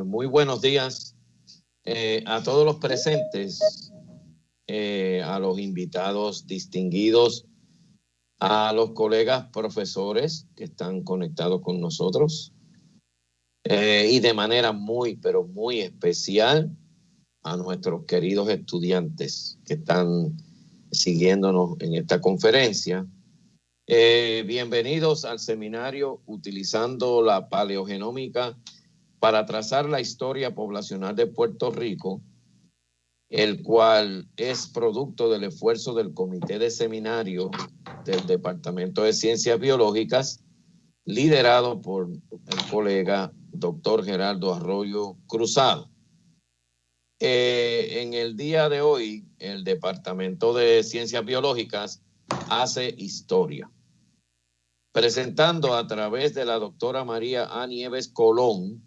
Muy buenos días a todos los presentes, a los invitados distinguidos, a los colegas profesores que están conectados con nosotros y de manera muy, pero muy especial a nuestros queridos estudiantes que están siguiéndonos en esta conferencia. Bienvenidos al seminario Utilizando la Paleogenómica para trazar la historia poblacional de Puerto Rico, el cual es producto del esfuerzo del Comité de Seminario del Departamento de Ciencias Biológicas, liderado por el colega doctor Gerardo Arroyo Cruzado. En el día de hoy, el Departamento de Ciencias Biológicas hace historia, presentando a través de la doctora María A. Nieves Colón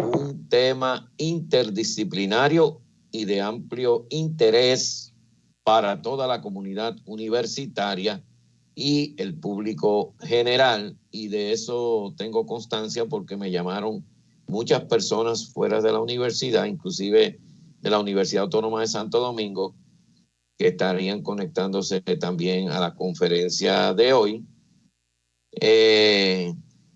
un tema interdisciplinario y de amplio interés para toda la comunidad universitaria y el público general, y de eso tengo constancia porque me llamaron muchas personas fuera de la universidad, inclusive de la Universidad Autónoma de Santo Domingo, que estarían conectándose también a la conferencia de hoy.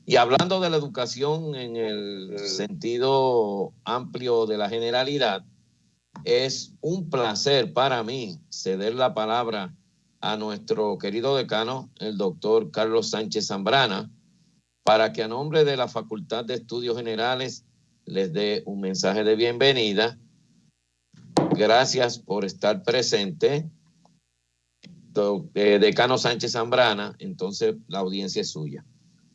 Y hablando de la educación en el sentido amplio de la generalidad, es un placer para mí ceder la palabra a nuestro querido decano, el doctor Carlos Sánchez Zambrana, para que a nombre de la Facultad de Estudios Generales les dé un mensaje de bienvenida. Gracias por estar presente, decano Sánchez Zambrana. Entonces la audiencia es suya.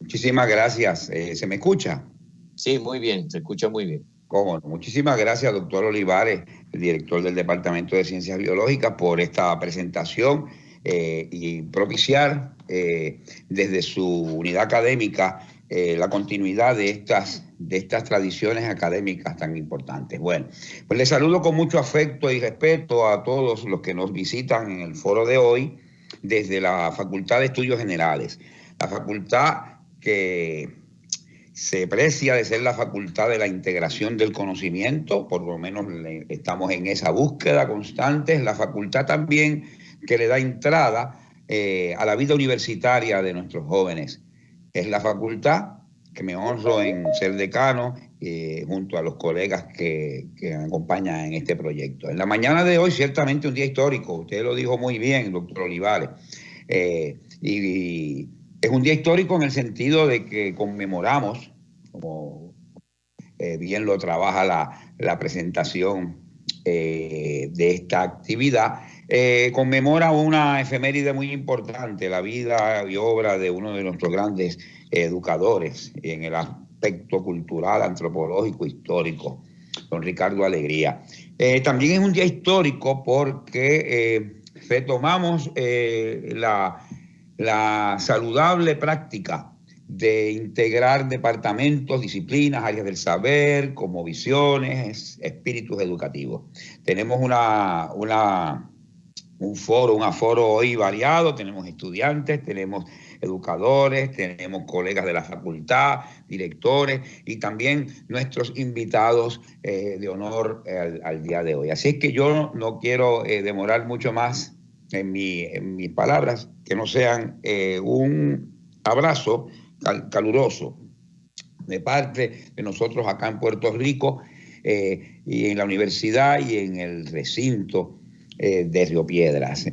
Muchísimas gracias. ¿Se me escucha? Sí, muy bien, se escucha muy bien. ¿Cómo no? Muchísimas gracias, doctor Olivares, el director del Departamento de Ciencias Biológicas, por esta presentación y propiciar desde su unidad académica la continuidad de estas tradiciones académicas tan importantes. Bueno, pues les saludo con mucho afecto y respeto a todos los que nos visitan en el foro de hoy desde la Facultad de Estudios Generales, la facultad que se precia de ser la facultad de la integración del conocimiento, por lo menos estamos en esa búsqueda constante. Es la facultad también que le da entrada a la vida universitaria de nuestros jóvenes. Es la facultad que me honro en ser decano junto a los colegas que me acompañan en este proyecto. En la mañana de hoy, ciertamente un día histórico, usted lo dijo muy bien, doctor Olivares, y es un día histórico en el sentido de que conmemoramos, como bien lo trabaja la presentación de esta actividad, conmemora una efeméride muy importante, la vida y obra de uno de nuestros grandes educadores en el aspecto cultural, antropológico, histórico, don Ricardo Alegría. También es un día histórico porque retomamos la saludable práctica de integrar departamentos, disciplinas, áreas del saber, como visiones, espíritus educativos. Tenemos un aforo hoy variado, tenemos estudiantes, tenemos educadores, tenemos colegas de la facultad, directores y también nuestros invitados de honor al día de hoy. Así es que yo no quiero demorar mucho más en mis palabras, que no sean un abrazo caluroso de parte de nosotros acá en Puerto Rico y en la universidad y en el recinto de Río Piedras.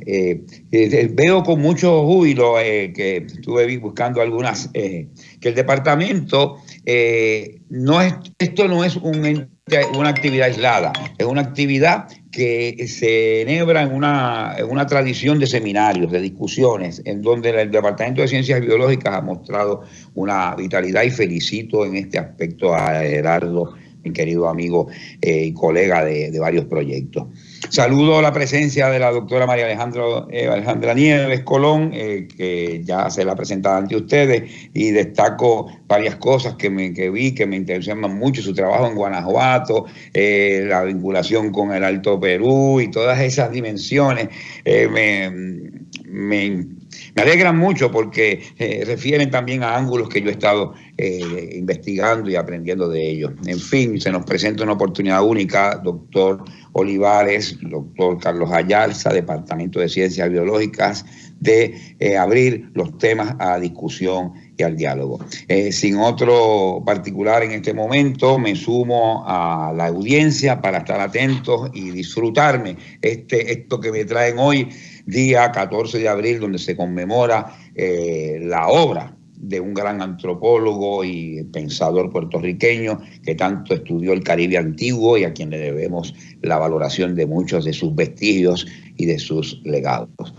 Veo con mucho júbilo que estuve buscando algunas, que el departamento esto no es una actividad aislada, es una actividad que se enhebra en una tradición de seminarios, de discusiones, en donde el Departamento de Ciencias Biológicas ha mostrado una vitalidad, y felicito en este aspecto a Gerardo, mi querido amigo y colega de varios proyectos. Saludo la presencia de la doctora María Alejandra Nieves Colón, que ya se la ha presentado ante ustedes, y destaco varias cosas que vi que me entusiasman mucho: su trabajo en Guanajuato, la vinculación con el Alto Perú y todas esas dimensiones me Me alegran mucho porque refieren también a ángulos que yo he estado investigando y aprendiendo de ellos. En fin, se nos presenta una oportunidad única, doctor Olivares, doctor Carlos Ayalza, Departamento de Ciencias Biológicas, de abrir los temas a discusión y al diálogo. Sin otro particular en este momento, me sumo a la audiencia para estar atentos y disfrutarme esto que me traen hoy, día 14 de abril, donde se conmemora la obra de un gran antropólogo y pensador puertorriqueño que tanto estudió el Caribe antiguo y a quien le debemos la valoración de muchos de sus vestigios y de sus legados.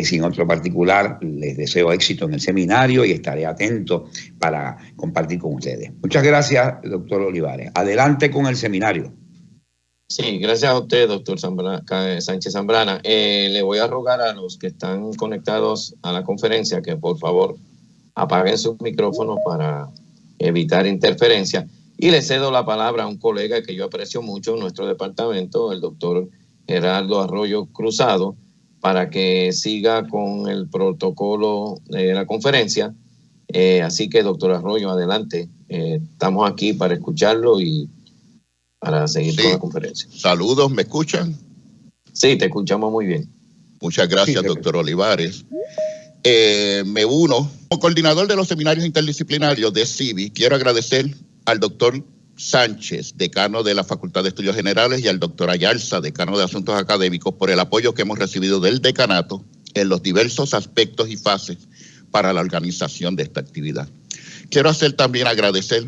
Sin otro particular, les deseo éxito en el seminario y estaré atento para compartir con ustedes. Muchas gracias, doctor Olivares. Adelante con el seminario. Sí, gracias a usted, doctor Sánchez Zambrana. Le voy a rogar a los que están conectados a la conferencia que por favor apaguen sus micrófonos para evitar interferencia. Y le cedo la palabra a un colega que yo aprecio mucho en nuestro departamento, el doctor Gerardo Arroyo Cruzado, para que siga con el protocolo de la conferencia. Así que, doctor Arroyo, adelante. Estamos aquí para escucharlo y para seguir con la conferencia. Saludos, ¿me escuchan? Sí, te escuchamos muy bien. Muchas gracias, doctor Olivares. Me uno. Como coordinador de los seminarios interdisciplinarios de CIVI, quiero agradecer al doctor Sánchez, decano de la Facultad de Estudios Generales, y al doctor Ayalza, decano de Asuntos Académicos, por el apoyo que hemos recibido del decanato en los diversos aspectos y fases para la organización de esta actividad. Quiero también agradecer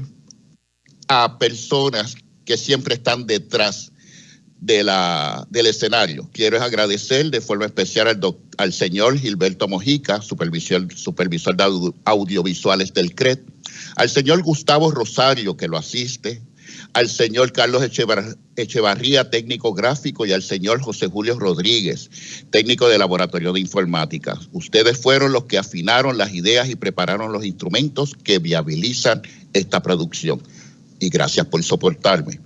a personas que siempre están detrás del escenario. Quiero agradecer de forma especial al señor Gilberto Mojica, supervisor de audiovisuales del CRED, al señor Gustavo Rosario, que lo asiste, al señor Carlos Echevarría, técnico gráfico, y al señor José Julio Rodríguez, técnico de Laboratorio de Informática. Ustedes fueron los que afinaron las ideas y prepararon los instrumentos que viabilizan esta producción. Y gracias por soportarme.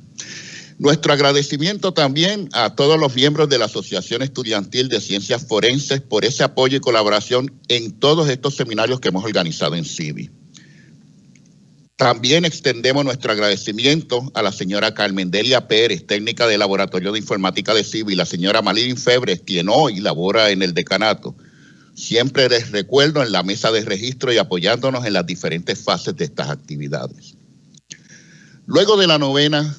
Nuestro agradecimiento también a todos los miembros de la Asociación Estudiantil de Ciencias Forenses por ese apoyo y colaboración en todos estos seminarios que hemos organizado en CIVI. También extendemos nuestro agradecimiento a la señora Carmen Delia Pérez, técnica del Laboratorio de Informática de CIVI, y la señora Malín Febres, quien hoy labora en el decanato. Siempre les recuerdo en la mesa de registro y apoyándonos en las diferentes fases de estas actividades. Luego de la 9ª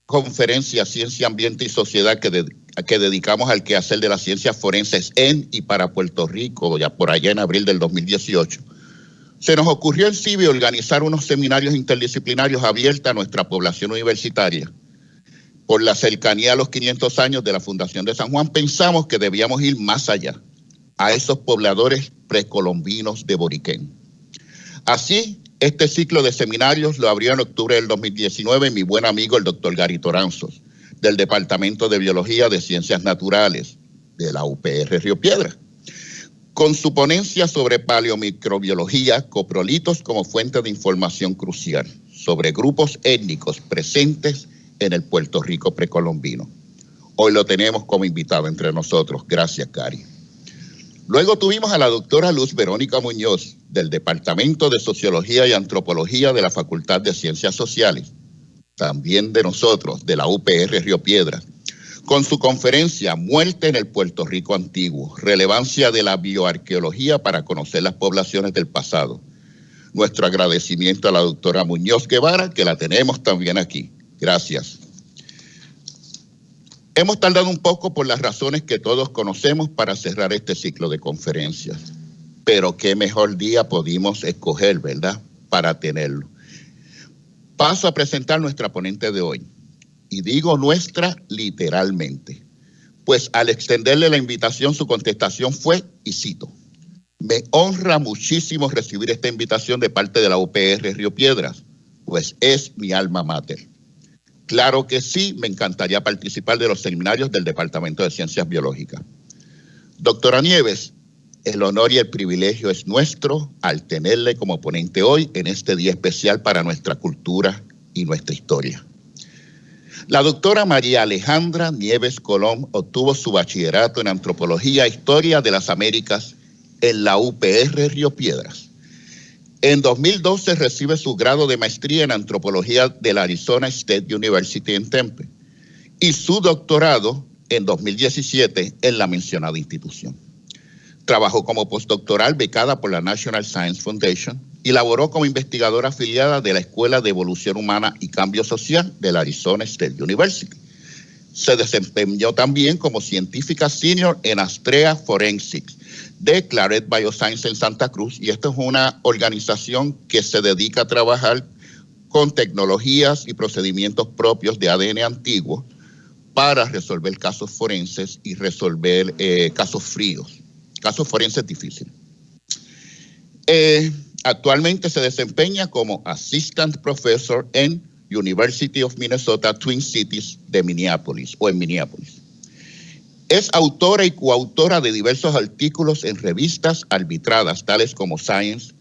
conferencia Ciencia, Ambiente y Sociedad que dedicamos al quehacer de las ciencias forenses en y para Puerto Rico, ya por allá en abril del 2018, se nos ocurrió en CIVI organizar unos seminarios interdisciplinarios abiertos a nuestra población universitaria. Por la cercanía a los 500 años de la Fundación de San Juan, pensamos que debíamos ir más allá, a esos pobladores precolombinos de Boriquén. Así, este ciclo de seminarios lo abrió en octubre del 2019 mi buen amigo el doctor Gary Toranzos, del Departamento de Biología de Ciencias Naturales de la UPR Río Piedras, con su ponencia sobre paleomicrobiología, coprolitos como fuente de información crucial sobre grupos étnicos presentes en el Puerto Rico precolombino. Hoy lo tenemos como invitado entre nosotros. Gracias, Cari. Luego tuvimos a la doctora Luz Verónica Muñoz, del Departamento de Sociología y Antropología de la Facultad de Ciencias Sociales, también de nosotros, de la UPR Río Piedras, con su conferencia Muerte en el Puerto Rico Antiguo, relevancia de la bioarqueología para conocer las poblaciones del pasado. Nuestro agradecimiento a la doctora Muñoz Guevara, que la tenemos también aquí. Gracias. Hemos tardado un poco por las razones que todos conocemos para cerrar este ciclo de conferencias, pero qué mejor día pudimos escoger, ¿verdad?, para tenerlo. Paso a presentar nuestra ponente de hoy. Y digo nuestra literalmente, pues al extenderle la invitación, su contestación fue, y cito, me honra muchísimo recibir esta invitación de parte de la UPR Río Piedras, pues es mi alma mater. Claro que sí, me encantaría participar de los seminarios del Departamento de Ciencias Biológicas. Doctora Nieves, el honor y el privilegio es nuestro al tenerle como ponente hoy en este día especial para nuestra cultura y nuestra historia. La doctora María Alejandra Nieves Colón obtuvo su bachillerato en Antropología e Historia de las Américas en la UPR Río Piedras. En 2012 recibe su grado de maestría en antropología de la Arizona State University en Tempe y su doctorado en 2017 en la mencionada institución. Trabajó como postdoctoral becada por la National Science Foundation y laboró como investigadora afiliada de la Escuela de Evolución Humana y Cambio Social de la Arizona State University. Se desempeñó también como científica senior en Astrea Forensics de Claret Bioscience en Santa Cruz, y esto es una organización que se dedica a trabajar con tecnologías y procedimientos propios de ADN antiguo para resolver casos forenses y resolver casos fríos, casos forenses difíciles. Actualmente se desempeña como Assistant Professor en University of Minnesota Twin Cities de Minneapolis o en Minneapolis. Es autora y coautora de diversos artículos en revistas arbitradas tales como Science,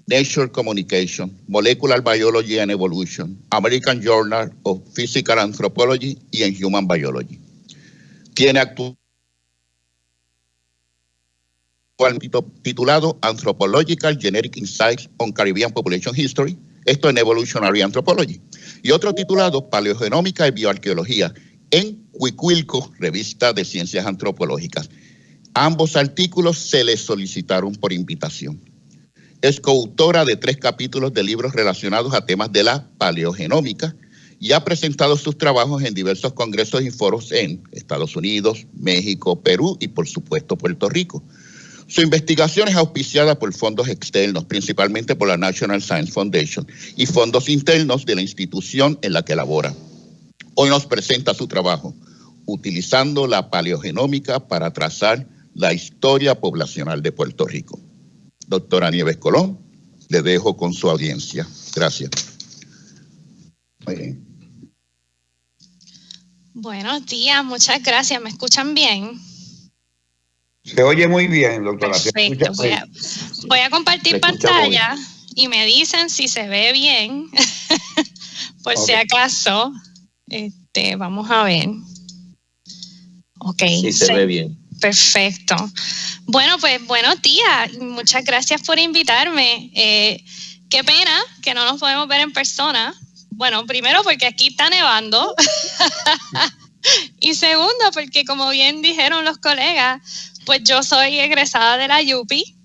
Nature Communication, Molecular Biology and Evolution, American Journal of Physical Anthropology y en Human Biology. Tiene actualmente titulado Anthropological Genetic Insights on Caribbean Population History, esto en Evolutionary Anthropology, y otro titulado Paleogenómica y Bioarqueología en Cuicuilco, revista de Ciencias Antropológicas. Ambos artículos se les solicitaron por invitación. Es coautora de 3 capítulos de libros relacionados a temas de la paleogenómica y ha presentado sus trabajos en diversos congresos y foros en Estados Unidos, México, Perú y por supuesto Puerto Rico. Su investigación es auspiciada por fondos externos, principalmente por la National Science Foundation, y fondos internos de la institución en la que labora. Hoy nos presenta su trabajo, utilizando la paleogenómica para trazar la historia poblacional de Puerto Rico. Doctora Nieves Colón, le dejo con su audiencia. Gracias. Muy bien. Buenos días, muchas gracias. ¿Me escuchan bien? Se oye muy bien, doctora. Perfecto. Voy a compartir pantalla y me dicen si se ve bien. Por si acaso. Vamos a ver. Ok. Sí, se ve bien. Perfecto. Bueno, pues buenos días. Muchas gracias por invitarme. Qué pena que no nos podemos ver en persona. Bueno, primero porque aquí está nevando. Y segundo porque, como bien dijeron los colegas, pues yo soy egresada de la UPI.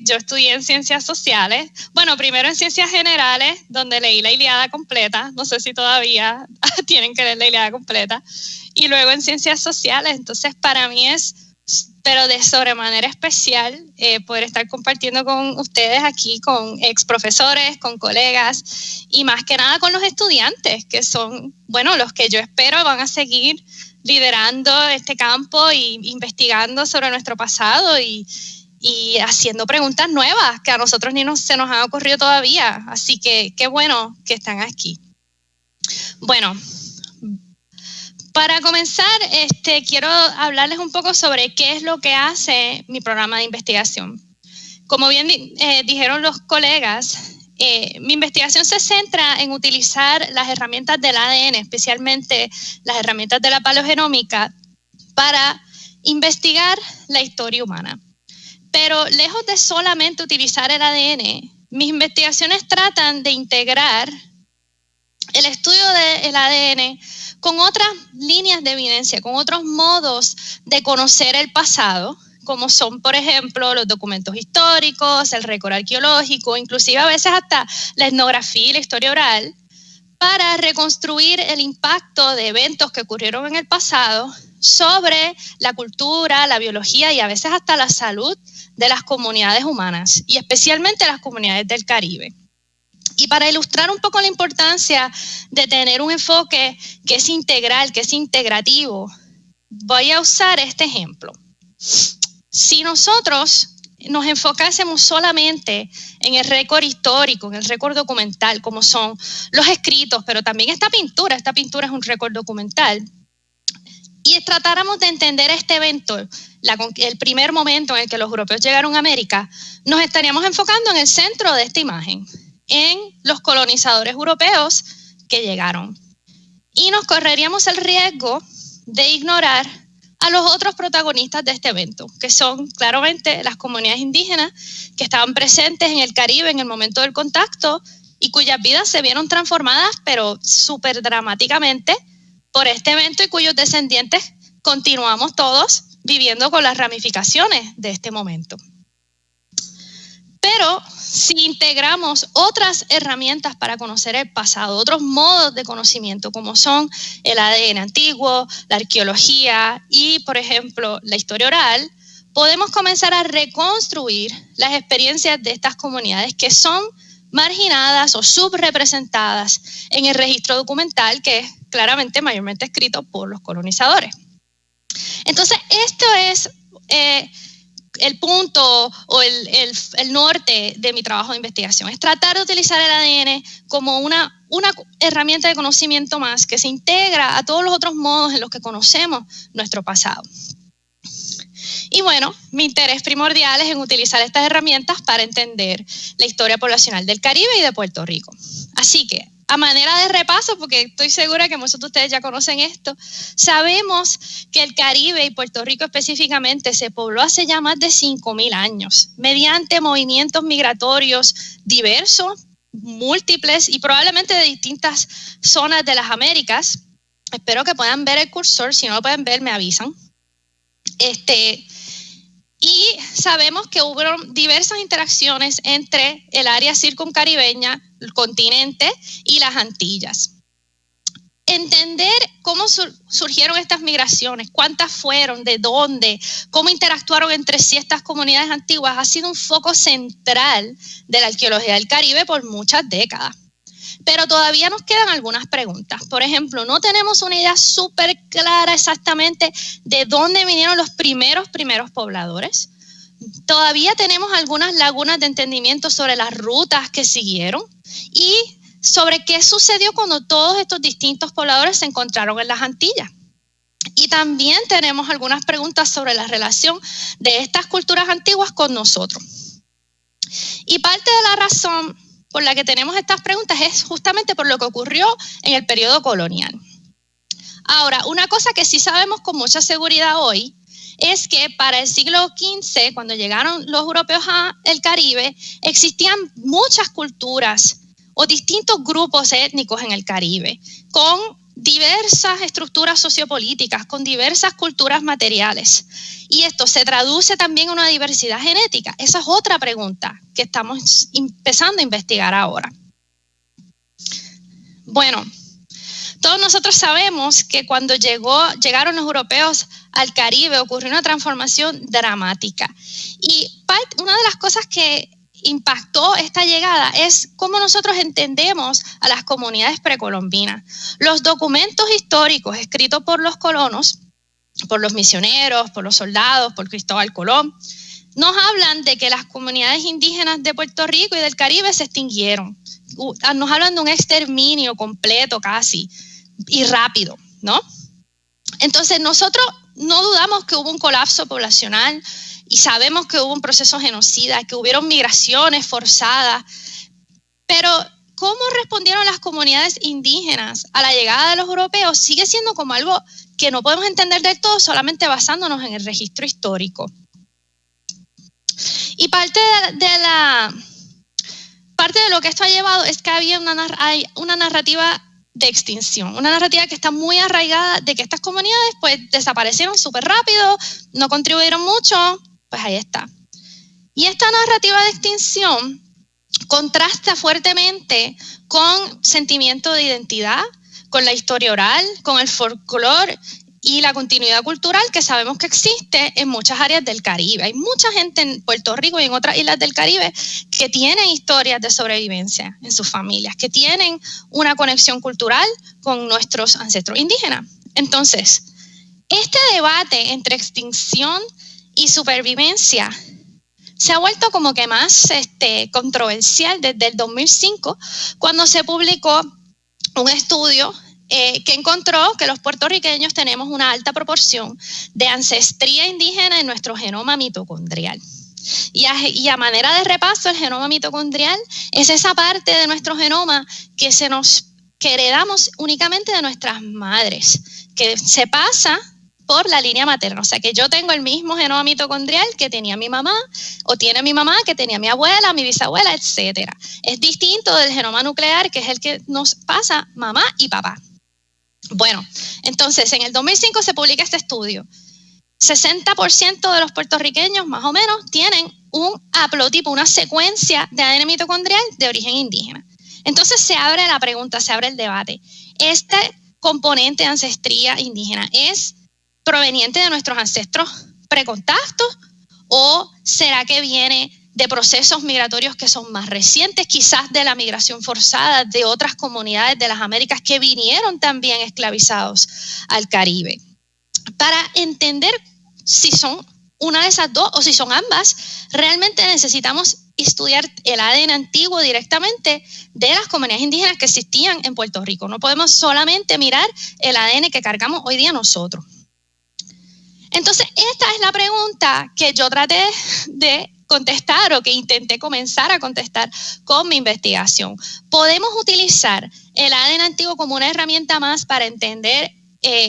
Yo estudié en Ciencias Sociales. Bueno, primero en Ciencias Generales, donde leí la Ilíada completa. No sé si todavía tienen que leer la Ilíada completa. Y luego en Ciencias Sociales. Entonces, para mí es, pero de sobremanera especial, poder estar compartiendo con ustedes aquí, con ex profesores, con colegas, y más que nada con los estudiantes, que son, bueno, los que yo espero van a seguir liderando este campo y investigando sobre nuestro pasado y haciendo preguntas nuevas que a nosotros ni se nos han ocurrido todavía. Así que qué bueno que están aquí. Bueno, para comenzar, quiero hablarles un poco sobre qué es lo que hace mi programa de investigación. Como bien dijeron los colegas, mi investigación se centra en utilizar las herramientas del ADN, especialmente las herramientas de la paleogenómica, para investigar la historia humana. Pero lejos de solamente utilizar el ADN, mis investigaciones tratan de integrar el estudio del ADN con otras líneas de evidencia, con otros modos de conocer el pasado, como son, por ejemplo, los documentos históricos, el récord arqueológico, inclusive a veces hasta la etnografía y la historia oral, para reconstruir el impacto de eventos que ocurrieron en el pasado sobre la cultura, la biología y a veces hasta la salud de las comunidades humanas, y especialmente las comunidades del Caribe. Y para ilustrar un poco la importancia de tener un enfoque que es integral, que es integrativo, voy a usar este ejemplo. Si nosotros nos enfocásemos solamente en el récord histórico, en el récord documental, como son los escritos, pero también esta pintura es un récord documental, y tratáramos de entender este evento, el primer momento en el que los europeos llegaron a América, nos estaríamos enfocando en el centro de esta imagen, en los colonizadores europeos que llegaron. Y nos correríamos el riesgo de ignorar a los otros protagonistas de este evento, que son claramente las comunidades indígenas que estaban presentes en el Caribe en el momento del contacto y cuyas vidas se vieron transformadas, pero súper dramáticamente, por este evento y cuyos descendientes continuamos todos viviendo con las ramificaciones de este momento. Pero si integramos otras herramientas para conocer el pasado, otros modos de conocimiento como son el ADN antiguo, la arqueología y, por ejemplo, la historia oral, podemos comenzar a reconstruir las experiencias de estas comunidades que son marginadas o subrepresentadas en el registro documental que es claramente mayormente escrito por los colonizadores. Entonces, esto es el punto o el norte de mi trabajo de investigación, es tratar de utilizar el ADN como una herramienta de conocimiento más que se integra a todos los otros modos en los que conocemos nuestro pasado. Y bueno, mi interés primordial es en utilizar estas herramientas para entender la historia poblacional del Caribe y de Puerto Rico. Así que, a manera de repaso, porque estoy segura que muchos de ustedes ya conocen esto, sabemos que el Caribe y Puerto Rico específicamente se pobló hace ya más de 5.000 años, mediante movimientos migratorios diversos, múltiples y probablemente de distintas zonas de las Américas. Espero que puedan ver el cursor, si no lo pueden ver me avisan. Y sabemos que hubo diversas interacciones entre el área circuncaribeña, el continente y las Antillas. Entender cómo surgieron estas migraciones, cuántas fueron, de dónde, cómo interactuaron entre sí estas comunidades antiguas ha sido un foco central de la arqueología del Caribe por muchas décadas. Pero todavía nos quedan algunas preguntas. Por ejemplo, no tenemos una idea súper clara exactamente de dónde vinieron los primeros pobladores. Todavía tenemos algunas lagunas de entendimiento sobre las rutas que siguieron y sobre qué sucedió cuando todos estos distintos pobladores se encontraron en las Antillas. Y también tenemos algunas preguntas sobre la relación de estas culturas antiguas con nosotros. Y parte de la razón por la que tenemos estas preguntas es justamente por lo que ocurrió en el periodo colonial. Ahora, una cosa que sí sabemos con mucha seguridad hoy es que para el siglo XV, cuando llegaron los europeos al Caribe, existían muchas culturas o distintos grupos étnicos en el Caribe, con diversas estructuras sociopolíticas, con diversas culturas materiales. Y esto se traduce también en una diversidad genética. Esa es otra pregunta que estamos empezando a investigar ahora. Bueno, todos nosotros sabemos que cuando llegaron los europeos al Caribe ocurrió una transformación dramática. Y una de las cosas que impactó esta llegada es cómo nosotros entendemos a las comunidades precolombinas. Los documentos históricos escritos por los colonos, por los misioneros, por los soldados, por Cristóbal Colón, nos hablan de que las comunidades indígenas de Puerto Rico y del Caribe se extinguieron. Nos hablan de un exterminio completo casi y rápido, ¿no? Entonces nosotros no dudamos que hubo un colapso poblacional y sabemos que hubo un proceso genocida, que hubieron migraciones forzadas, pero cómo respondieron las comunidades indígenas a la llegada de los europeos sigue siendo como algo que no podemos entender del todo solamente basándonos en el registro histórico. Y parte de lo que esto ha llevado es que había una narrativa de extinción, una narrativa que está muy arraigada de que estas comunidades pues desaparecieron súper rápido, no contribuyeron mucho, pues ahí está. Y esta narrativa de extinción contrasta fuertemente con sentimiento de identidad, con la historia oral, con el folclore y la continuidad cultural que sabemos que existe en muchas áreas del Caribe. Hay mucha gente en Puerto Rico y en otras islas del Caribe que tienen historias de sobrevivencia en sus familias, que tienen una conexión cultural con nuestros ancestros indígenas. Entonces, este debate entre extinción y supervivencia se ha vuelto como que más controversial desde el 2005, cuando se publicó un estudio que encontró que los puertorriqueños tenemos una alta proporción de ancestría indígena en nuestro genoma mitocondrial. Y a manera de repaso, el genoma mitocondrial es esa parte de nuestro genoma que heredamos únicamente de nuestras madres, que se pasa por la línea materna. O sea que yo tengo el mismo genoma mitocondrial que tenía mi mamá, o tiene mi mamá, que tenía mi abuela, mi bisabuela, etc. Es distinto del genoma nuclear, que es el que nos pasa mamá y papá. Bueno, entonces en el 2005 se publica este estudio. 60% de los puertorriqueños, más o menos, tienen un haplotipo, una secuencia de ADN mitocondrial de origen indígena. Entonces se abre la pregunta, se abre el debate. ¿Este componente de ancestría indígena es proveniente de nuestros ancestros precontacto o será que viene de procesos migratorios que son más recientes, quizás de la migración forzada de otras comunidades de las Américas que vinieron también esclavizados al Caribe? Para entender si son una de esas dos o si son ambas, realmente necesitamos estudiar el ADN antiguo directamente de las comunidades indígenas que existían en Puerto Rico. No podemos solamente mirar el ADN que cargamos hoy día nosotros. Entonces, esta es la pregunta que yo traté de contestar o que intenté comenzar a contestar con mi investigación. ¿Podemos utilizar el ADN antiguo como una herramienta más para entender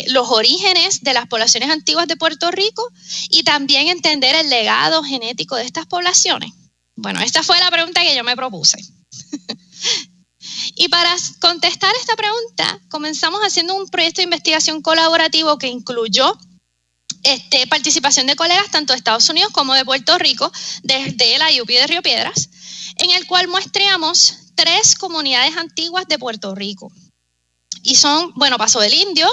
los orígenes de las poblaciones antiguas de Puerto Rico y también entender el legado genético de estas poblaciones? Bueno, esta fue la pregunta que yo me propuse. Y para contestar esta pregunta, comenzamos haciendo un proyecto de investigación colaborativo que incluyó participación de colegas tanto de Estados Unidos como de Puerto Rico, desde la UPI de Río Piedras, en el cual muestreamos 3 comunidades antiguas de Puerto Rico. Y son, bueno, Paso del Indio,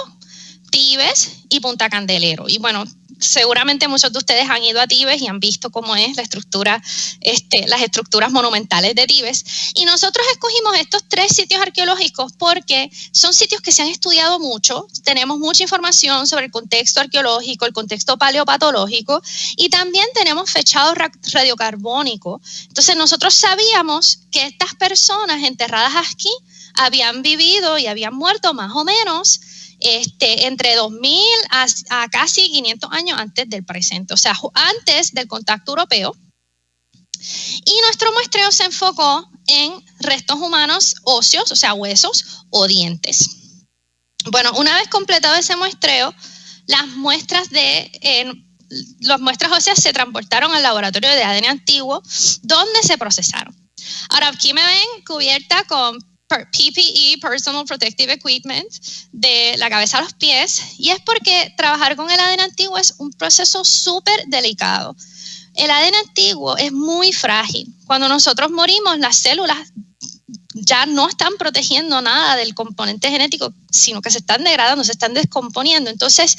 Tibes y Punta Candelero. Y bueno, seguramente muchos de ustedes han ido a Tibes y han visto cómo es la estructura, las estructuras monumentales de Tibes. Y nosotros escogimos estos 3 sitios arqueológicos porque son sitios que se han estudiado mucho. Tenemos mucha información sobre el contexto arqueológico, el contexto paleopatológico y también tenemos fechado radiocarbónico. Entonces nosotros sabíamos que estas personas enterradas aquí habían vivido y habían muerto más o menos entre 2000 a casi 500 años antes del presente, o sea, antes del contacto europeo. Y nuestro muestreo se enfocó en restos humanos óseos, o sea, huesos o dientes. Bueno, una vez completado ese muestreo, las muestras óseas se transportaron al laboratorio de ADN antiguo, donde se procesaron. Ahora, aquí me ven cubierta con PPE, Personal Protective Equipment, de la cabeza a los pies, y es porque trabajar con el ADN antiguo es un proceso súper delicado. El ADN antiguo es muy frágil. Cuando nosotros morimos, las células ya no están protegiendo nada del componente genético, sino que se están degradando, se están descomponiendo. Entonces,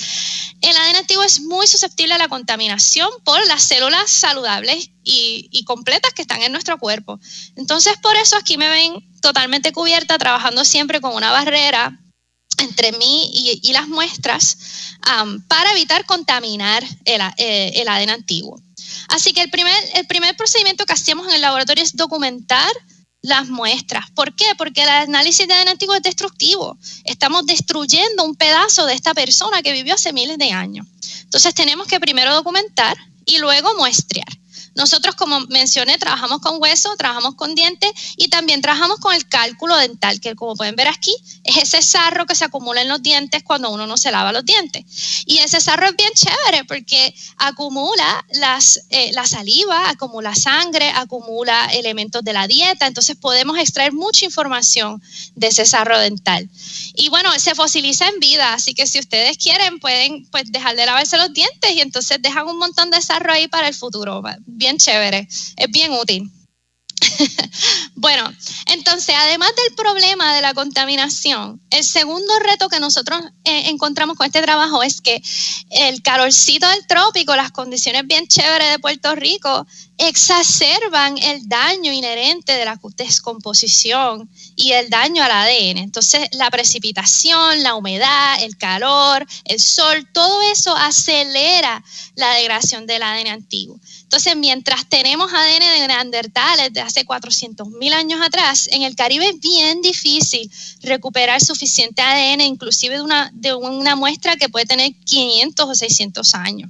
el ADN antiguo es muy susceptible a la contaminación por las células saludables y completas que están en nuestro cuerpo. Entonces, por eso aquí me ven totalmente cubierta, trabajando siempre con una barrera entre mí y las muestras para evitar contaminar el ADN antiguo. Así que el primer procedimiento que hacíamos en el laboratorio es documentar las muestras. ¿Por qué? Porque el análisis de ADN antiguo es destructivo. Estamos destruyendo un pedazo de esta persona que vivió hace miles de años. Entonces tenemos que primero documentar y luego muestrear. Nosotros, como mencioné, trabajamos con hueso, trabajamos con dientes y también trabajamos con el cálculo dental, que como pueden ver aquí, es ese sarro que se acumula en los dientes cuando uno no se lava los dientes. Y ese sarro es bien chévere porque acumula la saliva, acumula sangre, acumula elementos de la dieta, entonces podemos extraer mucha información de ese sarro dental. Y bueno, se fosiliza en vida, así que si ustedes quieren pueden dejar de lavarse los dientes y entonces dejan un montón de sarro ahí para el futuro. Bien chévere, es bien útil. Bueno, entonces, además del problema de la contaminación, el segundo reto que nosotros encontramos con este trabajo es que el calorcito del trópico, las condiciones bien chéveres de Puerto Rico, exacerban el daño inherente de la descomposición y el daño al ADN. Entonces, la precipitación, la humedad, el calor, el sol, todo eso acelera la degradación del ADN antiguo. Entonces, mientras tenemos ADN de neandertales de hace 400.000 años atrás, en el Caribe es bien difícil recuperar suficiente ADN, inclusive de una muestra que puede tener 500 o 600 años.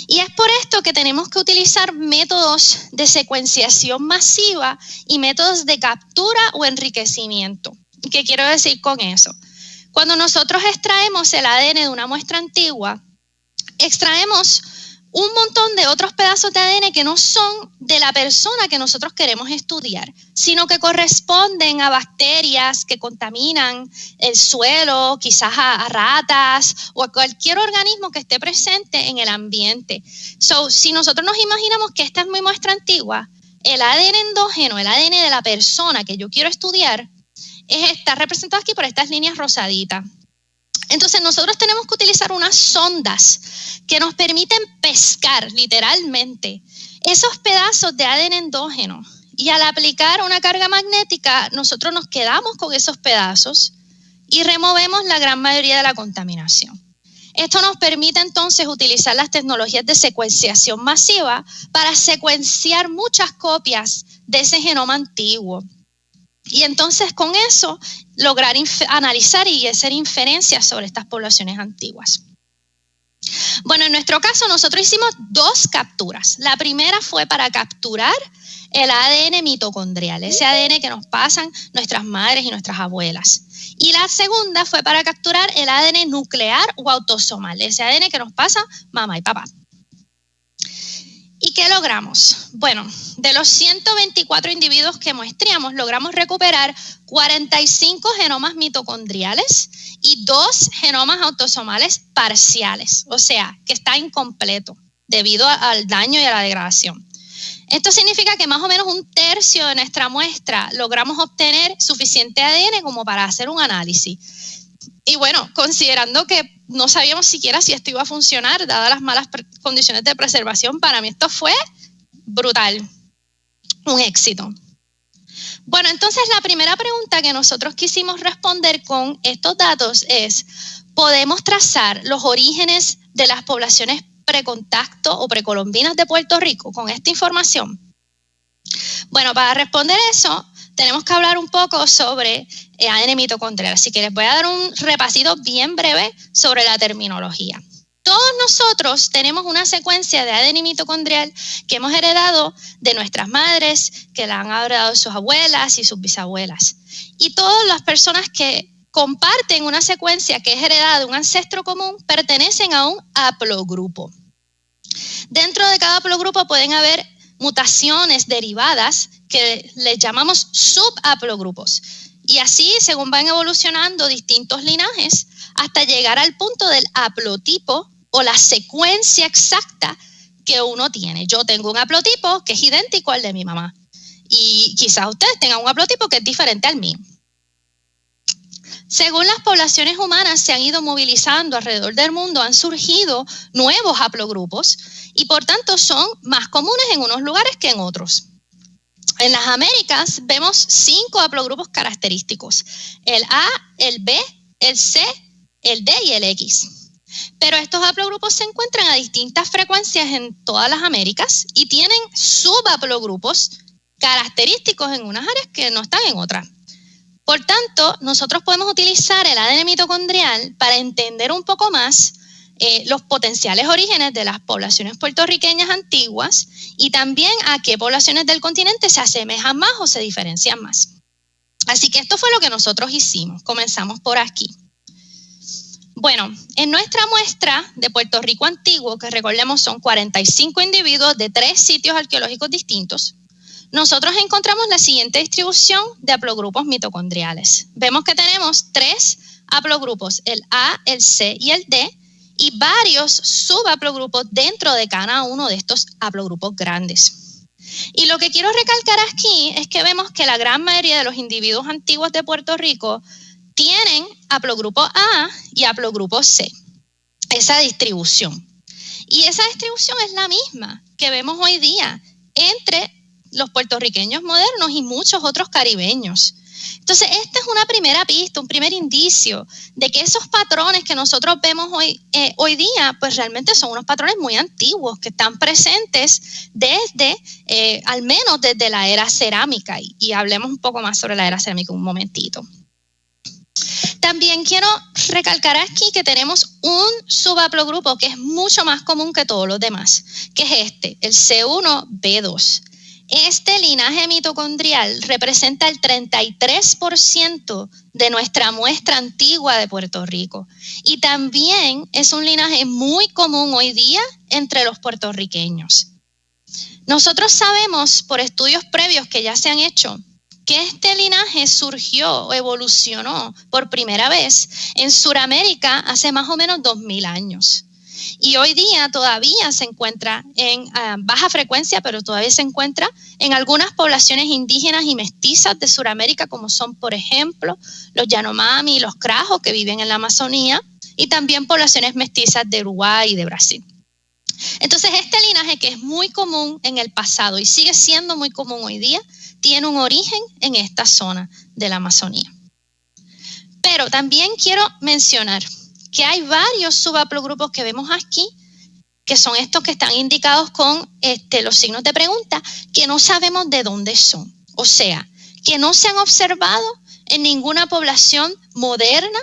Y es por esto que tenemos que utilizar métodos de secuenciación masiva y métodos de captura o enriquecimiento. ¿Qué quiero decir con eso? Cuando nosotros extraemos el ADN de una muestra antigua, extraemos un montón de otros pedazos de ADN que no son de la persona que nosotros queremos estudiar, sino que corresponden a bacterias que contaminan el suelo, quizás a ratas o a cualquier organismo que esté presente en el ambiente. Si nosotros nos imaginamos que esta es mi muestra antigua, el ADN endógeno, el ADN de la persona que yo quiero estudiar, está representado aquí por estas líneas rosaditas. Entonces nosotros tenemos que utilizar unas sondas que nos permiten pescar literalmente esos pedazos de ADN endógeno, y al aplicar una carga magnética nosotros nos quedamos con esos pedazos y removemos la gran mayoría de la contaminación. Esto nos permite entonces utilizar las tecnologías de secuenciación masiva para secuenciar muchas copias de ese genoma antiguo. Y entonces con eso lograr analizar y hacer inferencias sobre estas poblaciones antiguas. Bueno, en nuestro caso nosotros hicimos 2 capturas. La primera fue para capturar el ADN mitocondrial, ese ADN que nos pasan nuestras madres y nuestras abuelas. Y la segunda fue para capturar el ADN nuclear o autosomal, ese ADN que nos pasa mamá y papá. ¿Y qué logramos? Bueno, de los 124 individuos que muestreamos, logramos recuperar 45 genomas mitocondriales y 2 genomas autosomales parciales, o sea, que está incompleto debido al daño y a la degradación. Esto significa que más o menos 1/3 de nuestra muestra logramos obtener suficiente ADN como para hacer un análisis. Y bueno, considerando que no sabíamos siquiera si esto iba a funcionar, dadas las malas condiciones de preservación, para mí esto fue brutal, un éxito. Bueno, entonces la primera pregunta que nosotros quisimos responder con estos datos es, ¿podemos trazar los orígenes de las poblaciones precontacto o precolombinas de Puerto Rico con esta información? Bueno, para responder eso, tenemos que hablar un poco sobre ADN mitocondrial, así que les voy a dar un repasito bien breve sobre la terminología. Todos nosotros tenemos una secuencia de ADN mitocondrial que hemos heredado de nuestras madres, que la han heredado sus abuelas y sus bisabuelas. Y todas las personas que comparten una secuencia que es heredada de un ancestro común pertenecen a un haplogrupo. Dentro de cada haplogrupo pueden haber mutaciones derivadas que les llamamos subhaplogrupos. Y así, según van evolucionando distintos linajes, hasta llegar al punto del haplotipo o la secuencia exacta que uno tiene. Yo tengo un haplotipo que es idéntico al de mi mamá. Y quizás ustedes tengan un haplotipo que es diferente al mío. Según las poblaciones humanas se han ido movilizando alrededor del mundo, han surgido nuevos haplogrupos y por tanto son más comunes en unos lugares que en otros. En las Américas vemos 5 haplogrupos característicos: el A, el B, el C, el D y el X. Pero estos haplogrupos se encuentran a distintas frecuencias en todas las Américas y tienen subhaplogrupos característicos en unas áreas que no están en otras. Por tanto, nosotros podemos utilizar el ADN mitocondrial para entender un poco más los potenciales orígenes de las poblaciones puertorriqueñas antiguas y también a qué poblaciones del continente se asemejan más o se diferencian más. Así que esto fue lo que nosotros hicimos. Comenzamos por aquí. Bueno, en nuestra muestra de Puerto Rico antiguo, que recordemos son 45 individuos de 3 sitios arqueológicos distintos, nosotros encontramos la siguiente distribución de haplogrupos mitocondriales. Vemos que tenemos 3 haplogrupos, el A, el C y el D, y varios subhaplogrupos dentro de cada uno de estos haplogrupos grandes. Y lo que quiero recalcar aquí es que vemos que la gran mayoría de los individuos antiguos de Puerto Rico tienen haplogrupo A y haplogrupo C, esa distribución. Y esa distribución es la misma que vemos hoy día entre los puertorriqueños modernos y muchos otros caribeños. Entonces, esta es una primera pista, un primer indicio de que esos patrones que nosotros vemos hoy día, pues realmente son unos patrones muy antiguos que están presentes desde, al menos desde la era cerámica. Y hablemos un poco más sobre la era cerámica un momentito. También quiero recalcar aquí que tenemos un subhaplogrupo que es mucho más común que todos los demás, que es este, el C1B2. Este linaje mitocondrial representa el 33% de nuestra muestra antigua de Puerto Rico y también es un linaje muy común hoy día entre los puertorriqueños. Nosotros sabemos por estudios previos que ya se han hecho que este linaje surgió o evolucionó por primera vez en Sudamérica hace más o menos 2000 años. Y hoy día todavía se encuentra en baja frecuencia, pero todavía se encuentra en algunas poblaciones indígenas y mestizas de Sudamérica, como son, por ejemplo, los Yanomami y los Krahos, que viven en la Amazonía, y también poblaciones mestizas de Uruguay y de Brasil. Entonces, este linaje, que es muy común en el pasado y sigue siendo muy común hoy día, tiene un origen en esta zona de la Amazonía. Pero también quiero mencionar que hay varios subhaplogrupos que vemos aquí, que son estos que están indicados con los signos de pregunta, que no sabemos de dónde son. O sea, que no se han observado en ninguna población moderna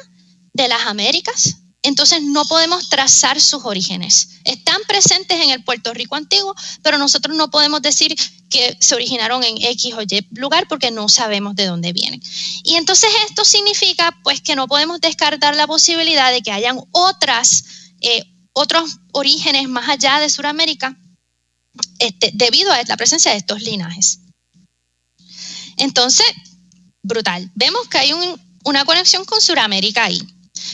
de las Américas, entonces no podemos trazar sus orígenes. Están presentes en el Puerto Rico antiguo, pero nosotros no podemos decir que se originaron en X o Y lugar porque no sabemos de dónde vienen. Y entonces esto significa pues que no podemos descartar la posibilidad de que hayan otros orígenes más allá de Sudamérica debido a la presencia de estos linajes. Entonces, brutal. Vemos que hay una conexión con Sudamérica ahí.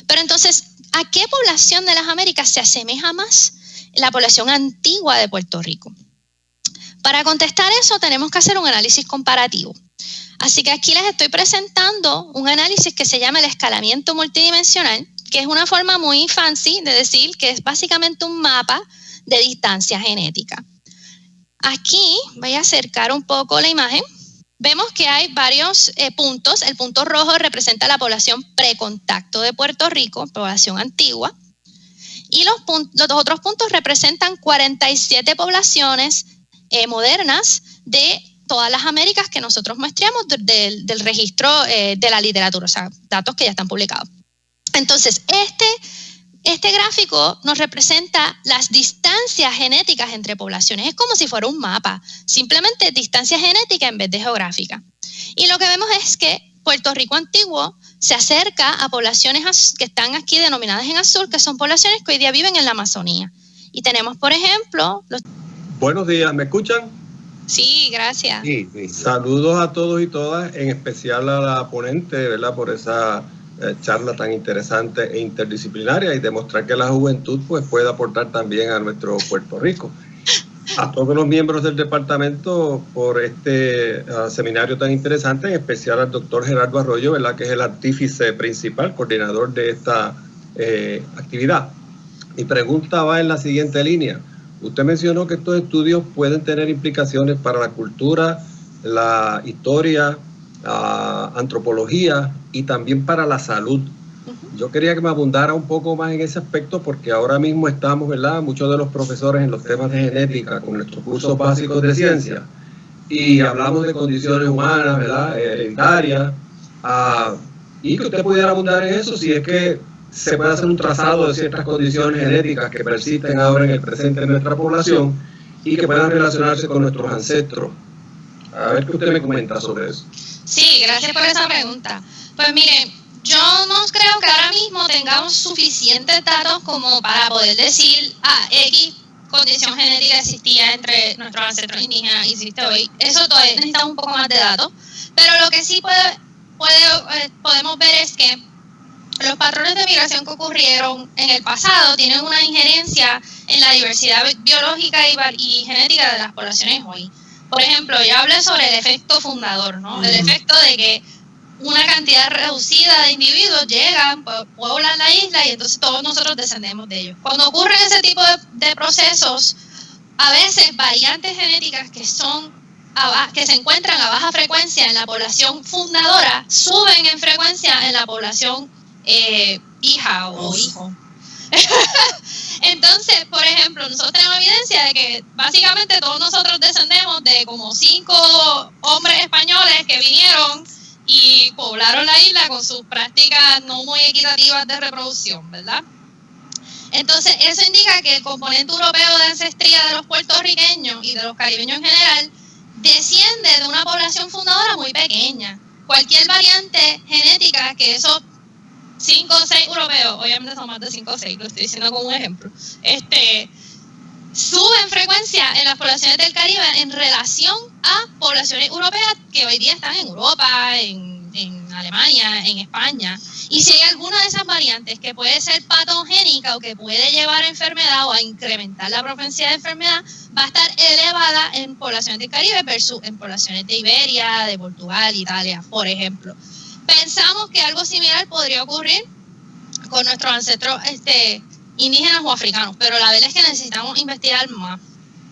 Pero entonces, ¿a qué población de las Américas se asemeja más la población antigua de Puerto Rico? Para contestar eso tenemos que hacer un análisis comparativo. Así que aquí les estoy presentando un análisis que se llama el escalamiento multidimensional, que es una forma muy fancy de decir que es básicamente un mapa de distancia genética. Aquí voy a acercar un poco la imagen. Vemos que hay varios puntos. El punto rojo representa la población precontacto de Puerto Rico, población antigua. Y los otros puntos representan 47 poblaciones modernas de todas las Américas que nosotros muestreamos del registro de la literatura, o sea, datos que ya están publicados. Entonces, este gráfico nos representa las distancias genéticas entre poblaciones. Es como si fuera un mapa, simplemente distancia genética en vez de geográfica. Y lo que vemos es que Puerto Rico antiguo se acerca a poblaciones que están aquí denominadas en azul, que son poblaciones que hoy día viven en la Amazonía. Y tenemos, por ejemplo... Buenos días, ¿me escuchan? Sí, gracias. Sí, sí. Saludos a todos y todas, en especial a la ponente, ¿verdad?, por esa charla tan interesante e interdisciplinaria y demostrar que la juventud pues puede aportar también a nuestro Puerto Rico. A todos los miembros del departamento por este seminario tan interesante, en especial al doctor Gerardo Arroyo, ¿verdad?, que es el artífice principal, coordinador de esta actividad. Mi pregunta va en la siguiente línea. Usted mencionó que estos estudios pueden tener implicaciones para la cultura, la historia, antropología y también para la salud. Yo quería que me abundara un poco más en ese aspecto porque ahora mismo estamos, ¿verdad?, muchos de los profesores en los temas de genética con nuestros cursos básicos de ciencia y hablamos de condiciones humanas, ¿verdad?, hereditarias, y que usted pudiera abundar en eso si es que se puede hacer un trazado de ciertas condiciones genéticas que persisten ahora en el presente de nuestra población y que puedan relacionarse con nuestros ancestros. A ver qué usted me comenta sobre eso. Sí, gracias por esa pregunta. Pues mire, yo no creo que ahora mismo tengamos suficientes datos como para poder decir, X condición genética existía entre nuestros ancestros indígenas y existe hoy. Eso todavía necesita un poco más de datos. Pero lo que sí podemos ver es que los patrones de migración que ocurrieron en el pasado tienen una injerencia en la diversidad biológica y genética de las poblaciones hoy. Por ejemplo, yo hablé sobre el efecto fundador, ¿no? El efecto de que una cantidad reducida de individuos llegan, poblan la isla y entonces todos nosotros descendemos de ellos. Cuando ocurren ese tipo de procesos, a veces variantes genéticas que se encuentran a baja frecuencia en la población fundadora suben en frecuencia en la población hija o hijo. Entonces, por ejemplo, nosotros tenemos evidencia de que básicamente todos nosotros descendemos de como 5 hombres españoles que vinieron y poblaron la isla con sus prácticas no muy equitativas de reproducción, ¿verdad? Entonces, eso indica que el componente europeo de ancestría de los puertorriqueños y de los caribeños en general desciende de una población fundadora muy pequeña. Cualquier variante genética que esos 5 o 6 europeos, obviamente son más de 5 o 6, lo estoy diciendo como un ejemplo, sube en frecuencia en las poblaciones del Caribe en relación a poblaciones europeas que hoy día están en Europa, en Alemania, en España. Y si hay alguna de esas variantes que puede ser patogénica o que puede llevar a enfermedad o a incrementar la propensidad de enfermedad, va a estar elevada en poblaciones del Caribe versus en poblaciones de Iberia, de Portugal, Italia, por ejemplo. Pensamos que algo similar podría ocurrir con nuestros ancestros indígenas o africanos, pero la verdad es que necesitamos investigar más,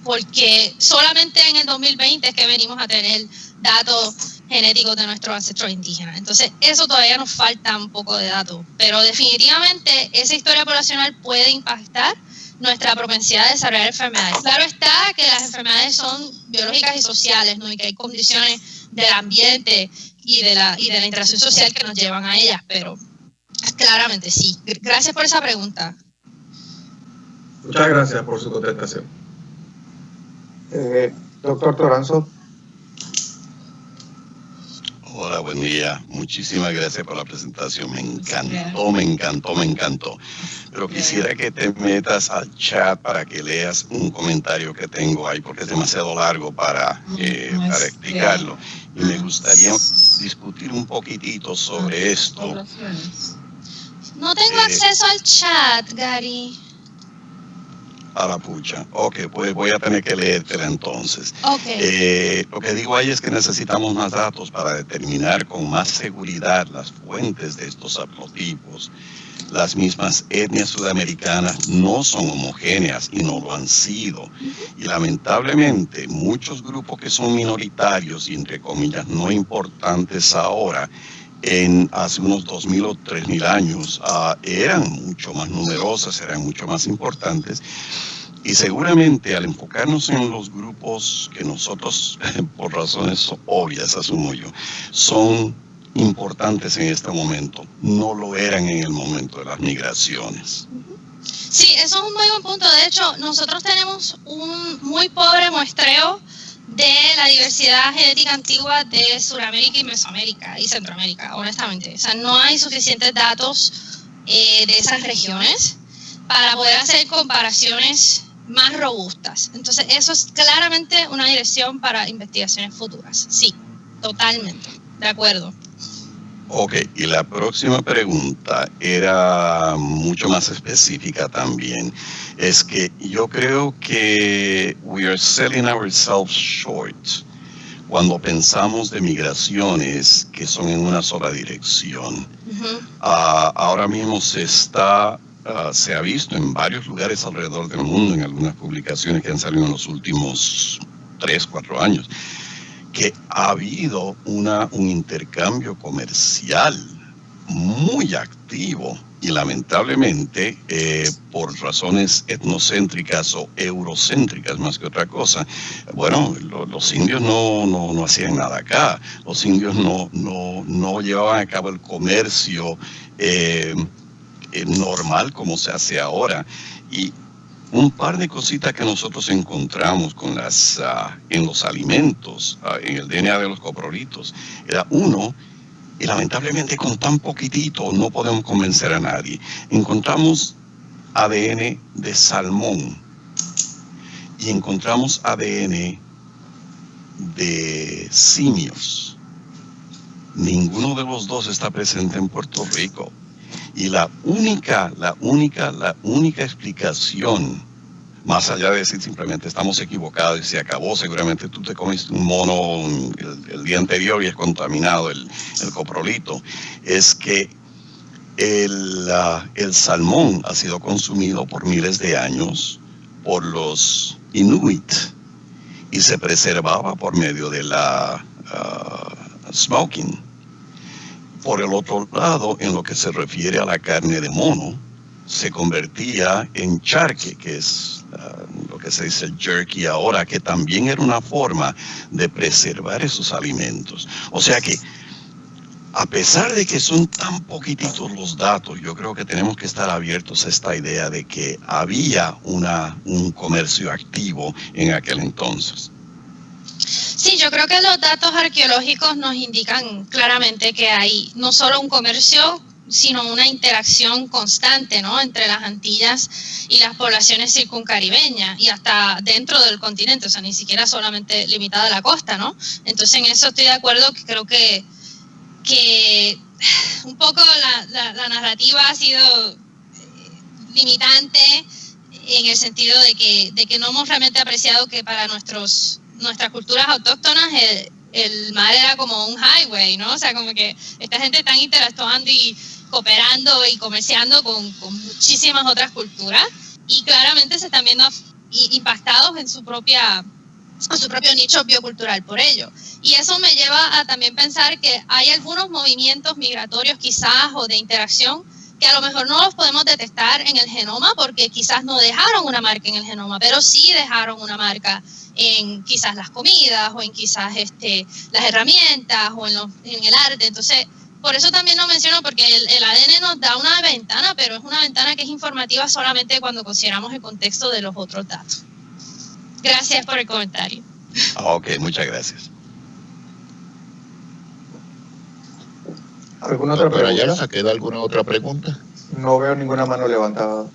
porque solamente en el 2020 es que venimos a tener datos genéticos de nuestros ancestros indígenas. Entonces, eso todavía nos falta un poco de datos, pero definitivamente esa historia poblacional puede impactar nuestra propensidad a desarrollar enfermedades. Claro está que las enfermedades son biológicas y sociales, ¿no? Y que hay condiciones del ambiente y de la interacción social que nos llevan a ellas, pero claramente sí. Gracias por esa pregunta. Muchas gracias por su contestación. Doctor Toranzo. Hola, buen día. Muchísimas gracias por la presentación. Me encantó. Pero quisiera que te metas al chat para que leas un comentario que tengo ahí, porque es demasiado largo para explicarlo. Y me gustaría discutir un poquitito sobre esto. No tengo acceso al chat, Gary. A la pucha. Ok, pues voy a tener que leértela entonces. Okay. Lo que digo ahí es que necesitamos más datos para determinar con más seguridad las fuentes de estos haplotipos. Las mismas etnias sudamericanas no son homogéneas y no lo han sido. Y lamentablemente muchos grupos que son minoritarios y entre comillas no importantes ahora, hace unos 2.000 o 3.000 años, eran mucho más numerosas, eran mucho más importantes. Y seguramente al enfocarnos en los grupos que nosotros, por razones obvias, asumo yo, son importantes en este momento, no lo eran en el momento de las migraciones. Sí, eso es un muy buen punto. De hecho, nosotros tenemos un muy pobre muestreo de la diversidad genética antigua de Sudamérica y Mesoamérica y Centroamérica, honestamente. O sea, no hay suficientes datos de esas regiones para poder hacer comparaciones más robustas. Entonces, eso es claramente una dirección para investigaciones futuras. Sí, totalmente. De acuerdo. Ok, y la próxima pregunta era mucho más específica también. Es que yo creo que we are selling ourselves short cuando pensamos de migraciones que son en una sola dirección. Ahora mismo se ha visto en varios lugares alrededor del mundo, en algunas publicaciones que han salido en los últimos 3-4 años, que ha habido un intercambio comercial muy activo y lamentablemente por razones etnocéntricas o eurocéntricas más que otra cosa. Bueno, los indios no hacían nada acá, los indios no llevaban a cabo el comercio normal como se hace ahora. Y un par de cositas que nosotros encontramos en los alimentos, en el DNA de los coprolitos, era uno, y lamentablemente con tan poquitito no podemos convencer a nadie. Encontramos ADN de salmón y encontramos ADN de simios. Ninguno de los dos está presente en Puerto Rico. Y la única explicación, más allá de decir simplemente estamos equivocados y se acabó, seguramente tú te comiste un mono el día anterior y es contaminado el coprolito, es que el salmón ha sido consumido por miles de años por los Inuit y se preservaba por medio de la smoking. Por el otro lado, en lo que se refiere a la carne de mono, se convertía en charque, que es lo que se dice el jerky ahora, que también era una forma de preservar esos alimentos. O sea que, a pesar de que son tan poquititos los datos, yo creo que tenemos que estar abiertos a esta idea de que había un comercio activo en aquel entonces. Sí, yo creo que los datos arqueológicos nos indican claramente que hay no solo un comercio, sino una interacción constante, ¿no?, entre las Antillas y las poblaciones circuncaribeñas y hasta dentro del continente, o sea, ni siquiera solamente limitada a la costa, ¿no? Entonces, en eso estoy de acuerdo, que creo que un poco la narrativa ha sido limitante en el sentido de que no hemos realmente apreciado que para nuestras culturas autóctonas el mar era como un highway, ¿no? O sea, como que esta gente está interactuando y cooperando y comerciando con muchísimas otras culturas, y claramente se están viendo impactados en su propio nicho biocultural por ello. Y eso me lleva a también pensar que hay algunos movimientos migratorios quizás o de interacción que a lo mejor no los podemos detectar en el genoma porque quizás no dejaron una marca en el genoma, pero sí dejaron una marca en quizás las comidas o en quizás las herramientas o en el arte. Entonces, por eso también lo menciono, porque el ADN nos da una ventana, pero es una ventana que es informativa solamente cuando consideramos el contexto de los otros datos. Gracias por el comentario. Ok, muchas gracias. ¿Alguna otra pregunta? Ayala, ¿queda alguna otra pregunta? No veo ninguna mano levantada.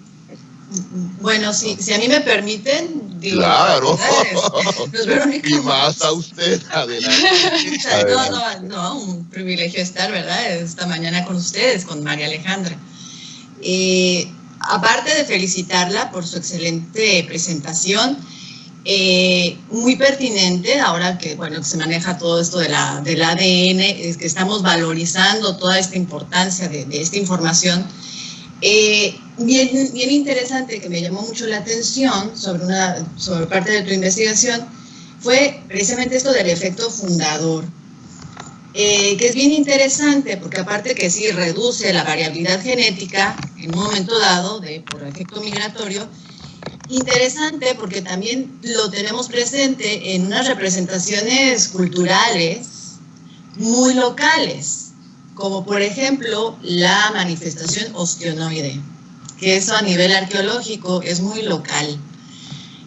Bueno, si a mí me permiten, digo, claro. Y más a usted, adelante. No, un privilegio estar, ¿verdad?, esta mañana con ustedes, con María Alejandra. Aparte de felicitarla por su excelente presentación, muy pertinente, ahora que, bueno, que se maneja todo esto del ADN, es que estamos valorizando toda esta importancia de esta información. Bien interesante, que me llamó mucho la atención sobre parte de tu investigación, fue precisamente esto del efecto fundador, que es bien interesante porque aparte que sí reduce la variabilidad genética en un momento dado por efecto migratorio, interesante porque también lo tenemos presente en unas representaciones culturales muy locales, como por ejemplo la manifestación ostionoide, que eso a nivel arqueológico es muy local.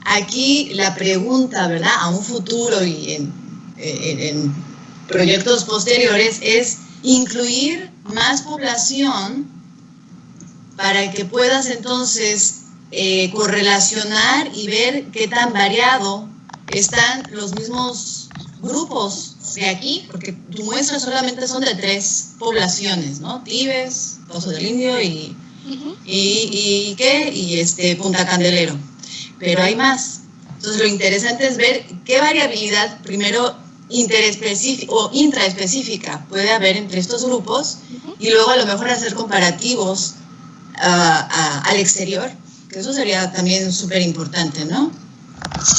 Aquí la pregunta, ¿verdad?, a un futuro y en proyectos posteriores es incluir más población para que puedas entonces correlacionar y ver qué tan variado están los mismos grupos de aquí, porque tu muestra solamente son de 3 poblaciones, ¿no? Tibes, Pozo del Indio y Punta Candelero. Pero hay más. Entonces lo interesante es ver qué variabilidad, primero interespecífica o intraespecífica puede haber entre estos grupos, y luego a lo mejor hacer comparativos al exterior, que eso sería también súper importante, ¿no?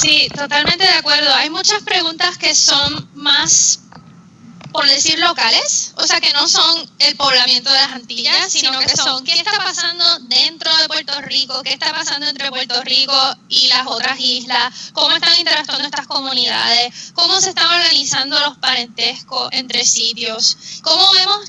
Sí, totalmente de acuerdo. Hay muchas preguntas que son más, por decir, locales, o sea, que no son el poblamiento de las Antillas, sino que son qué está pasando dentro de Puerto Rico, qué está pasando entre Puerto Rico y las otras islas, cómo están interactuando estas comunidades, cómo se están organizando los parentescos entre sitios,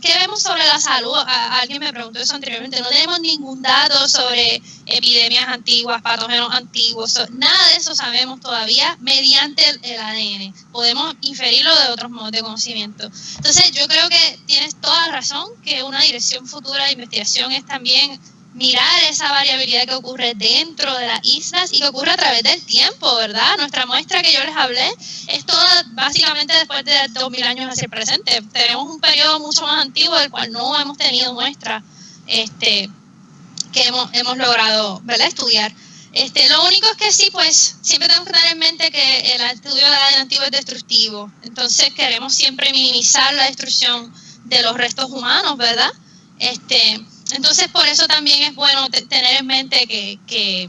qué vemos sobre la salud. Alguien me preguntó eso anteriormente, no tenemos ningún dato sobre epidemias antiguas, patógenos antiguos, nada de eso sabemos todavía mediante el ADN. Podemos inferirlo de otros modos de conocimiento. Entonces yo creo que tienes toda la razón, que una dirección futura de investigación es también mirar esa variabilidad que ocurre dentro de las islas y que ocurre a través del tiempo, ¿verdad? Nuestra muestra que yo les hablé es toda básicamente después de 2000 años hacia el presente. Tenemos un periodo mucho más antiguo del cual no hemos tenido muestra que hemos logrado, ¿verdad?, estudiar. Lo único es que sí, pues siempre tenemos que tener en mente que el estudio del ADN antiguo es destructivo. Entonces queremos siempre minimizar la destrucción de los restos humanos, ¿verdad? Entonces por eso también es bueno tener en mente que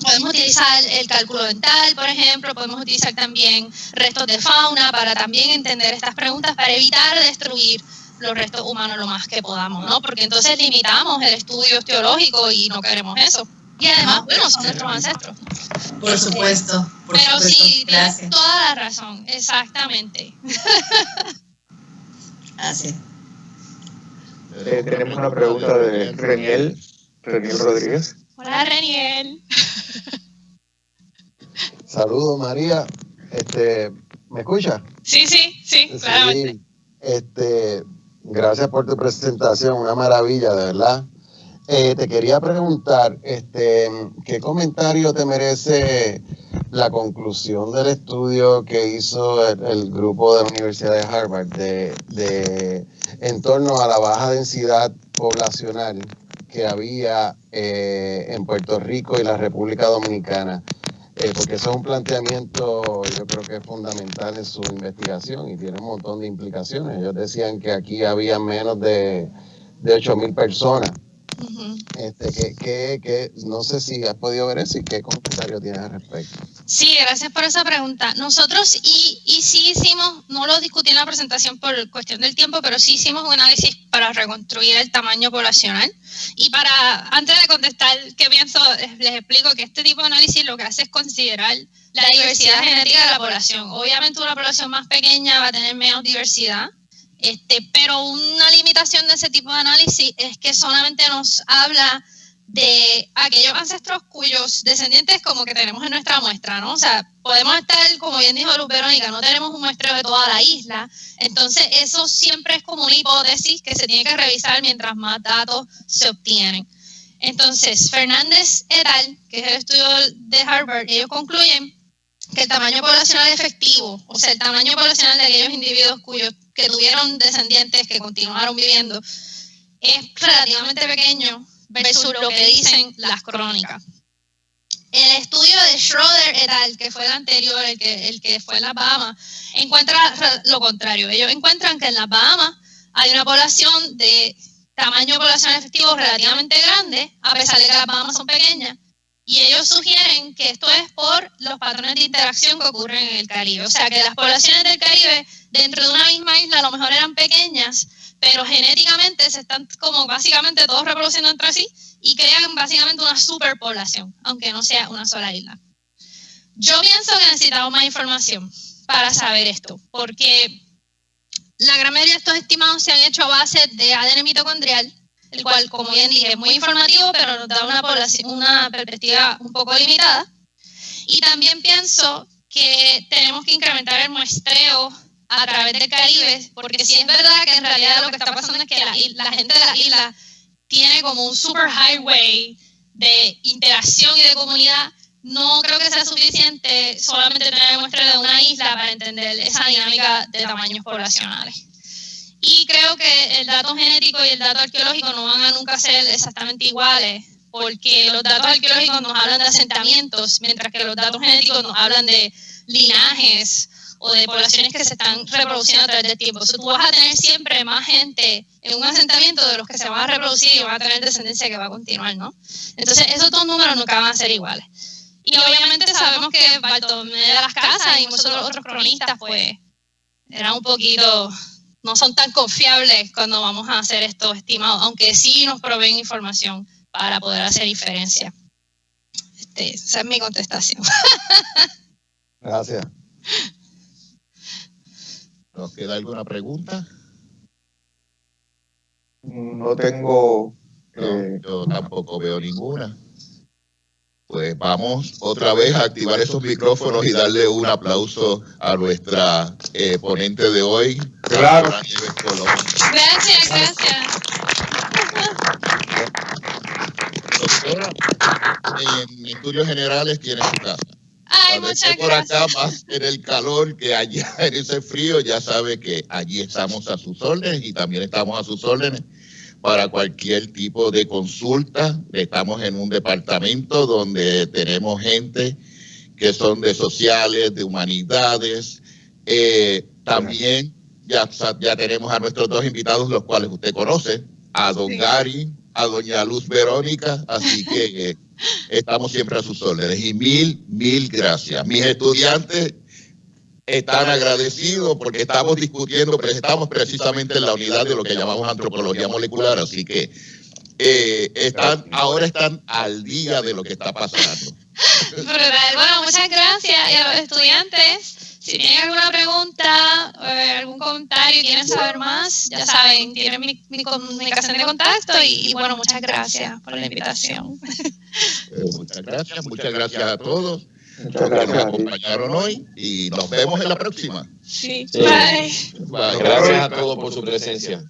podemos utilizar el cálculo dental, por ejemplo, podemos utilizar también restos de fauna para también entender estas preguntas, para evitar destruir los restos humanos lo más que podamos, ¿no? Porque entonces limitamos el estudio osteológico y no queremos eso. Y además, bueno, son nuestros ancestros. Por supuesto. Pero sí, tienes toda la razón, exactamente. Así. Tenemos una pregunta de Reniel Rodríguez. Hola, Reniel. Saludos, María. ¿Me escucha? Sí, claramente. Gracias por tu presentación, una maravilla, de verdad. Te quería preguntar, ¿qué comentario te merece la conclusión del estudio que hizo el grupo de la Universidad de Harvard en torno a la baja densidad poblacional que había en Puerto Rico y la República Dominicana? Porque eso es un planteamiento, yo creo que es fundamental en su investigación y tiene un montón de implicaciones. Ellos decían que aquí había menos de 8,000 personas. Uh-huh. No sé si has podido ver eso y qué comentario tienes al respecto. Sí, gracias por esa pregunta. Nosotros y sí hicimos, no lo discutí en la presentación por cuestión del tiempo, pero sí hicimos un análisis para reconstruir el tamaño poblacional. Y antes de contestar qué pienso, les explico que este tipo de análisis lo que hace es considerar la diversidad genética de la población. Obviamente una población más pequeña va a tener menos diversidad. Pero una limitación de ese tipo de análisis es que solamente nos habla de aquellos ancestros cuyos descendientes como que tenemos en nuestra muestra, ¿no? O sea, podemos estar, como bien dijo Luz Verónica, no tenemos un muestreo de toda la isla, entonces eso siempre es como una hipótesis que se tiene que revisar mientras más datos se obtienen. Entonces, Fernández et al., que es el estudio de Harvard, ellos concluyen que el tamaño poblacional efectivo, o sea, el tamaño poblacional de aquellos individuos que tuvieron descendientes que continuaron viviendo, es relativamente pequeño versus lo que dicen las crónicas. El estudio de Schroeder et al., que fue el anterior, el que fue en las Bahamas, encuentra lo contrario. Ellos encuentran que en las Bahamas hay una población de tamaño poblacional efectivo relativamente grande, a pesar de que las Bahamas son pequeñas. Y ellos sugieren que esto es por los patrones de interacción que ocurren en el Caribe. O sea, que las poblaciones del Caribe dentro de una misma isla a lo mejor eran pequeñas, pero genéticamente se están como básicamente todos reproduciendo entre sí y crean básicamente una superpoblación, aunque no sea una sola isla. Yo pienso que necesitamos más información para saber esto, porque la gran mayoría de estos estimados se han hecho a base de ADN mitocondrial, el cual, como bien dije, es muy informativo, pero nos da una perspectiva un poco limitada. Y también pienso que tenemos que incrementar el muestreo a través del Caribe, porque sí es verdad que en realidad lo que está pasando es que la gente de la isla tiene como un super highway de interacción y de comunidad. No creo que sea suficiente solamente tener muestra de una isla para entender esa dinámica de tamaños poblacionales. Y creo que el dato genético y el dato arqueológico no van a nunca ser exactamente iguales, porque los datos arqueológicos nos hablan de asentamientos, mientras que los datos genéticos nos hablan de linajes o de poblaciones que se están reproduciendo a través del tiempo. O sea, tú vas a tener siempre más gente en un asentamiento de los que se van a reproducir y van a tener descendencia que va a continuar, ¿no? Entonces, esos dos números nunca van a ser iguales. Y obviamente sabemos que Bartolomé de las Casas y muchos otros cronistas, pues, eran un poquito... no son tan confiables cuando vamos a hacer estos estimados, aunque sí nos proveen información para poder hacer diferencia. Esa es mi contestación. Gracias. ¿Nos queda alguna pregunta? No tengo... No, yo tampoco veo ninguna. Pues vamos otra vez a activar esos micrófonos y darle un aplauso a nuestra ponente de hoy. Claro. Gracias. Doctora, en estudios generales tiene su casa. Ay, muchas por gracias. acá más en el calor que allá en ese frío, ya sabe que allí estamos a sus órdenes y también estamos a sus órdenes para cualquier tipo de consulta. Estamos en un departamento donde tenemos gente que son de sociales, de humanidades. También ya tenemos a nuestros dos invitados, los cuales usted conoce, a don Gary, a doña Luz Verónica, así que estamos siempre a sus órdenes. Y mil gracias. Mis estudiantes están agradecidos porque estamos discutiendo, estamos precisamente en la unidad de lo que llamamos antropología molecular, así que ahora están al día de lo que está pasando. Bueno, muchas gracias. Y a los estudiantes, si tienen alguna pregunta, algún comentario y quieren saber más, ya saben, tienen mi comunicación de contacto y bueno, muchas gracias por la invitación. Muchas gracias a todos. Muchas que nos gracias a ti. acompañaron hoy y nos vemos en la próxima. Sí. Sí. Bye. Bye. Gracias a todos por su presencia.